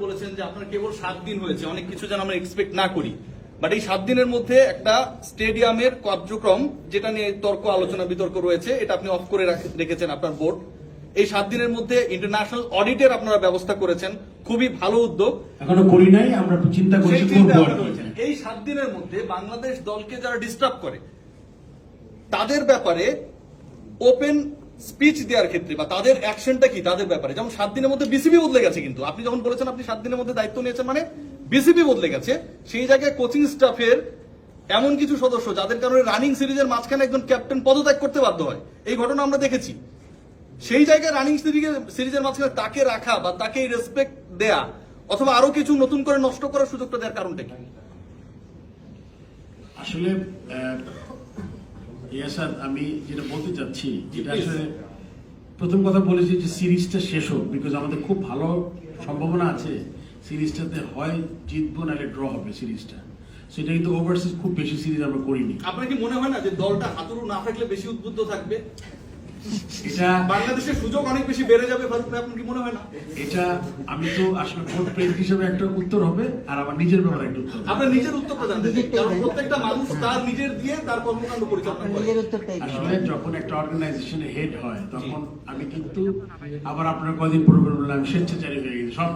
বলেছেন যে আপনার কেবল 7 দিন হয়েছে, অনেক কিছু যেন আমরা এক্সপেক্ট না করি, বাট এই 7 দিনের মধ্যে একটা স্টেডিয়ামের কার্যক্রম যেটা নিয়ে তর্ক আলোচনা বিতর্ক রয়েছে এটা আপনি অফ করে রেখেছেন আপনার বোর্ড। এই 7 দিনের মধ্যে ইন্টারন্যাশনাল অডিটের আপনারা ব্যবস্থা করেছেন, খুবই ভালো উদ্যোগ। এখনো করি নাই, আমরা চিন্তা করছি করব। এই 7 দিনের মধ্যে বাংলাদেশ দলকে যারা ডিস্টার্ব করে তাদের ব্যাপারে ওপেন স্পিচ দেওয়ার ক্ষেত্রে বা তাদের অ্যাকশনটা কি তাদের ব্যাপারে, যেমন 7 দিনের মধ্যে বিসিবি বদলে গেছে, কিন্তু আপনি যখন বলেছেন আপনি 7 দিনের মধ্যে দায়িত্ব নিয়েছেন মানে বিসিবি বদলে গেছে, সেই জায়গায় কোচিং স্টাফের এমন কিছু সদস্য যাদের কারণে রানিং সিরিজের মাঝখানে একজন ক্যাপ্টেন পদত্যাগ করতে বাধ্য হয়, এই ঘটনা আমরা দেখেছি। সেই জায়গায় রানিং সিরিজের মাঝখানে তাকে রাখা বা তাকে রেসপেক্ট দেয়া অথবা আরো কিছু নতুন করে নষ্ট করার সুযোগটা দেওয়ার কারণটা কি? আসলে ইয়াসাদ, আমি যেটা বলতে চাচ্ছি, যেটা আসলে প্রথম কথা বলেছি যে সিরিজটা শেষ হোক, বিকজ আমাদের খুব ভালো সম্ভাবনা আছে সিরিজটাতে, হয় জিতবো নাহলে ড্র হবে সিরিজটা। সেটা কিন্তু ওভারসিজ খুব বেশি সিরিজ আমরা করিনি। আপনার কি মনে হয় না যে দলটা হাতুড়ু না থাকলে বেশি উদ্বুদ্ধ থাকবে, এটা বাংলাদেশের সুযোগ অনেক বেশি বেড়ে যাবে? ফারুক ভাই, আপনার কি মনে হয় না? এটা আমি তো আসলে ভোট প্রেস হিসেবে একটা উত্তর হবে, আর আমার নিজের ব্যাপারে একটা উত্তর হবে। আপনার নিজের উত্তরটা জানতে চাই, কারণ প্রত্যেকটা মানুষ তার নিজের দিয়ে তার কর্মকাণ্ড পরিচালনা করে। আসলে যখন একটা অর্গানাইজেশনের হেড হয় তখন আমি কিন্তু আবার আপনার কদিন পরে বললাম আমি স্বেচ্ছাচারী হয়ে গেছি সব